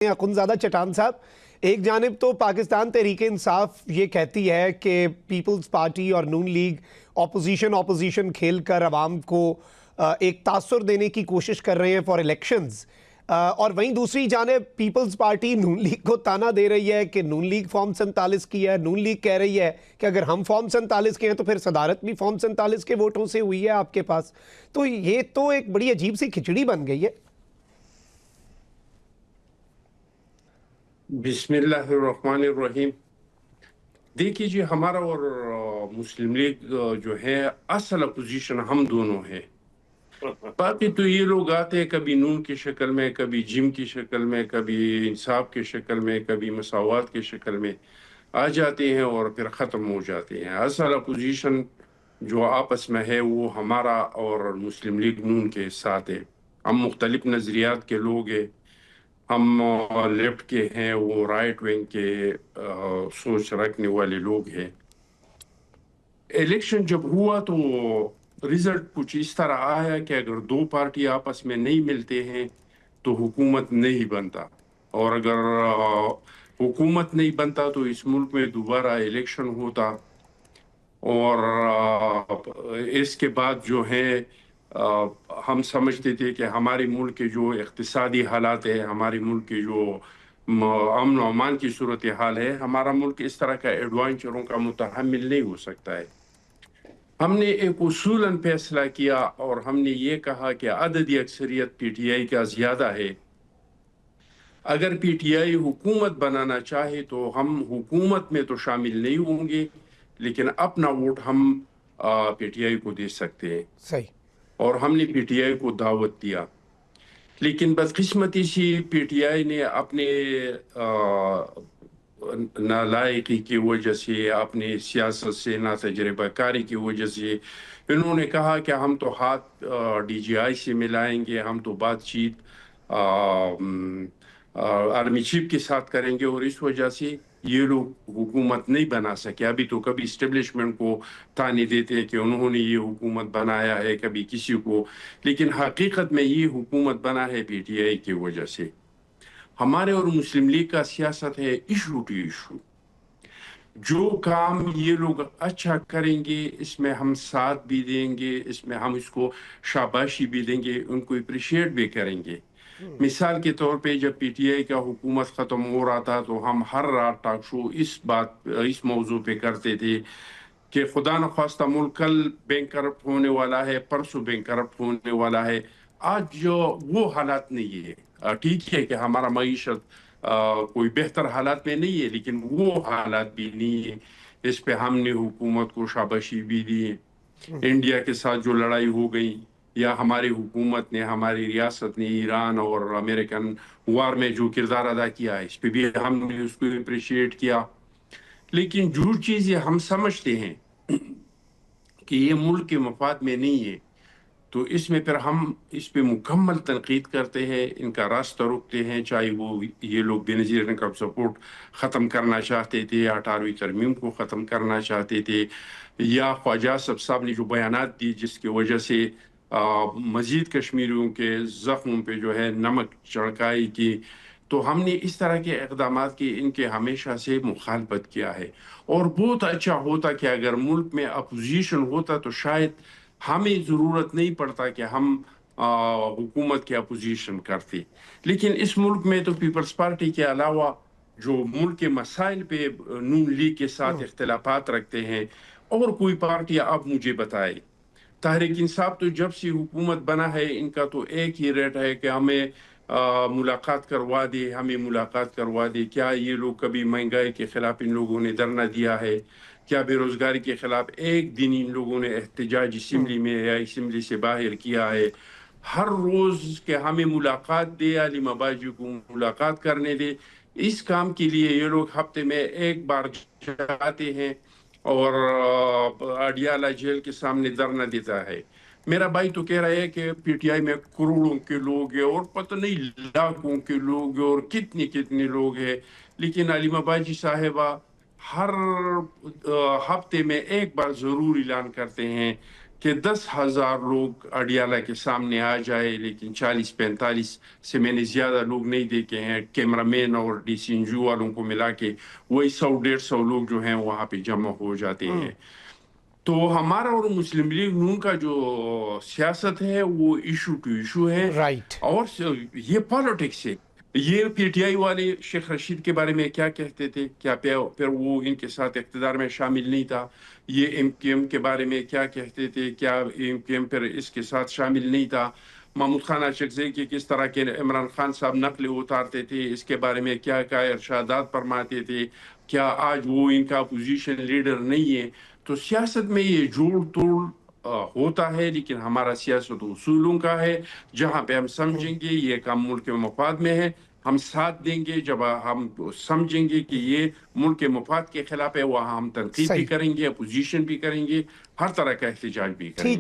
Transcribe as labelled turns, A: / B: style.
A: अखुनज़ादा चट्टान साहब, एक जानिब तो पाकिस्तान तहरीक इंसाफ ये कहती है कि पीपल्स पार्टी और नून लीग ऑपोजिशन खेल कर अवाम को एक तासुर देने की कोशिश कर रहे हैं फॉर इलेक्शंस, और वहीं दूसरी जानिब पीपल्स पार्टी नून लीग को ताना दे रही है कि नून लीग फॉर्म 47 की है। नून लीग कह रही है कि अगर हम फॉर्म 47 के हैं तो फिर सदारत भी फॉर्म 47 के वोटों से हुई है आपके पास। तो ये तो एक बड़ी अजीब सी खिचड़ी बन गई है।
B: बिस्मिल्लाहिर्रहमानिर्रहीम। देखिए जी, हमारा और मुस्लिम लीग जो है असल अपोजिशन हम दोनों है। बाकी तो ये लोग आते हैं कभी नून की शक्ल में, कभी जिम की शक्ल में, कभी इंसाफ की शक्ल में, कभी मसावत की शक्ल में आ जाते हैं और फिर ख़त्म हो जाते हैं। असल अपोजिशन जो आपस में है वो हमारा और मुस्लिम लीग नून के साथ है। हम मुख्तलिफ नज़रियात के लोग हैं। हम लेफ्ट के हैं, वो राइट विंग के सोच रखने वाले लोग हैं। इलेक्शन जब हुआ तो रिजल्ट कुछ इस तरह आया कि अगर दो पार्टी आपस में नहीं मिलते हैं तो हुकूमत नहीं बनता, और अगर हुकूमत नहीं बनता तो इस मुल्क में दोबारा इलेक्शन होता। और इसके बाद जो है हम समझते थे कि हमारे मुल्क के जो इक़्तिसादी हालात है, हमारे मुल्क के जो अमन व अमान की सूरत हाल है, हमारा मुल्क इस तरह का एडवेंचरों का मुतहम्मिल नहीं हो सकता है। हमने एक उसूलन फैसला किया और हमने ये कहा कि अददी अक्सरियत पीटीआई का ज़्यादा है। अगर पीटीआई हुकूमत बनाना चाहे तो हम हुकूमत में तो शामिल नहीं होंगे, लेकिन अपना वोट हम पीटीआई को दे सकते हैं।
A: सही।
B: और हमने पीटीआई को दावत दिया, लेकिन बदकिस्मती से पीटीआई ने अपने नालायकी की वजह से, अपने सियासत से ना तजर्बाकारी की वजह से इन्होंने कहा कि हम तो हाथ डीजीआई से मिलाएंगे, हम तो बातचीत आर्मी चीफ के साथ करेंगे, और इस वजह से ये लोग हुकूमत नहीं बना सके। अभी तो कभी इस्टेब्लिशमेंट को ताने देते हैं कि उन्होंने ये हुकूमत बनाया है, कभी किसी को, लेकिन हकीकत में ये हुकूमत बना है पीटीआई की वजह से। हमारे और मुस्लिम लीग का सियासत है इशू टू इशू। जो काम ये लोग अच्छा करेंगे इसमें हम साथ भी देंगे, इसमें हम इसको शाबाशी भी देंगे, उनको अप्रिशिएट भी करेंगे। मिसाल के तौर पे जब पीटीआई का हुकूमत ख़त्म हो रहा था तो हम हर रात टॉक शो इस मौजू पे करते थे कि खुदा न ख्वास्ता मुल्क कल बैंक करप्ट होने वाला है, परसों बैंक करप्ट होने वाला है। आज जो वो हालात नहीं है। ठीक है कि हमारा मईशत कोई बेहतर हालात में नहीं है, लेकिन वो हालात भी नहीं है। इस पे हमने हुकूमत को शाबाशी भी दी। इंडिया के साथ जो लड़ाई हो गई, या हमारी हुकूमत ने, हमारी रियासत ने ईरान और अमेरिकन वार में जो किरदार अदा किया है, इस पे भी हमने उसको अप्रिशिएट किया। लेकिन जो चीज़ें हम समझते हैं कि ये मुल्क के मफाद में नहीं है, तो इसमें फिर हम इस पे मुकम्मल तनकीद करते हैं, इनका रास्ता रोकते हैं। चाहे वो ये लोग बेनज़ीर इनकम सपोर्ट ख़त्म करना चाहते थे, 18वीं तरमीम को ख़त्म करना चाहते थे, या ख्वाजा साहब ने जो बयानात दी जिसकी वजह से मज़ीद कश्मीरियों के ज़ख्मों पे जो है नमक छिड़काई की, तो हमने इस तरह के इक़दामात की इनके हमेशा से मुखालफत किया है। और बहुत अच्छा होता कि अगर मुल्क में अपोजिशन होता तो शायद हमें ज़रूरत नहीं पड़ता कि हम हुकूमत की अपोजिशन करते। लेकिन इस मुल्क में तो पीपल्स पार्टी के अलावा जो मुल्क के मसाइल पे नून लीग के साथ इख्तिलाफात रखते हैं और कोई पार्टी आप मुझे बताए। तहरीक इंसाफ तो जब से हुकूमत बना है इनका तो एक ही रेट है कि हमें मुलाकात करवा दे, हमें मुलाकात करवा दे। क्या ये लोग कभी महंगाई के खिलाफ इन लोगों ने धरना दिया है? क्या बेरोजगारी के खिलाफ एक दिन इन लोगों ने एहतजाज असम्बली में या असम्बली से बाहर किया है? हर रोज के हमें मुलाकात दे, अली मबाजी को मुलाकात करने दे। इस काम के लिए ये लोग हफ्ते में एक बार जाते हैं और अडियाला जेल के सामने धरना देता है। मेरा भाई तो कह रहा है कि पीटीआई में करोड़ों के लोग हैं और पता नहीं लाखों के लोग हैं और कितने कितने लोग हैं, लेकिन अलीमा बाजी साहिबा हर हफ्ते में एक बार जरूर ऐलान करते हैं کہ 10,000 لوگ اڈیالہ کے سامنے آ جائے، لیکن 40-45 سے میں نے زیادہ لوگ نہیں دیکھے ہیں، کیمرہ مین اور ڈی سی این جی والوں کو ملا کے وہی 100-150 لوگ جو ہیں وہاں پہ جمع ہو جاتے ہیں۔ تو ہمارا اور مسلم لیگ نون کا جو سیاست ہے وہ ایشو ٹو ایشو ہے،
A: رائٹ،
B: اور یہ پالیٹکس ہے۔ یہ پی ٹی آئی والے شیخ رشید کے بارے میں کیا کہتے تھے، کیا پھر وہ ان کے ساتھ اقتدار میں شامل نہیں تھا؟ یہ ایم کیو ایم کے بارے میں کیا کہتے تھے، کیا ایم کیو ایم پھر اس کے ساتھ شامل نہیں تھا؟ محمود خان اشرفی کی کس طرح کے عمران خان صاحب نقلیں اتارتے تھے، اس کے بارے میں کیا کیا ارشادات فرماتے تھے؟ کیا آج وہ ان کا اپوزیشن لیڈر نہیں ہے؟ تو سیاست میں یہ جوڑ توڑ ہوتا ہے، لیکن ہمارا سیاست اصولوں کا ہے، جہاں پہ ہم سمجھیں گے یہ کام ملک کے مفاد میں ہے ہم ساتھ دیں گے، جب ہم سمجھیں گے کہ یہ ملک کے مفاد کے خلاف ہے وہاں ہم تنقید بھی
A: صحیح،
B: کریں گے، اپوزیشن بھی کریں گے، ہر طرح کا احتجاج بھی کریں گے۔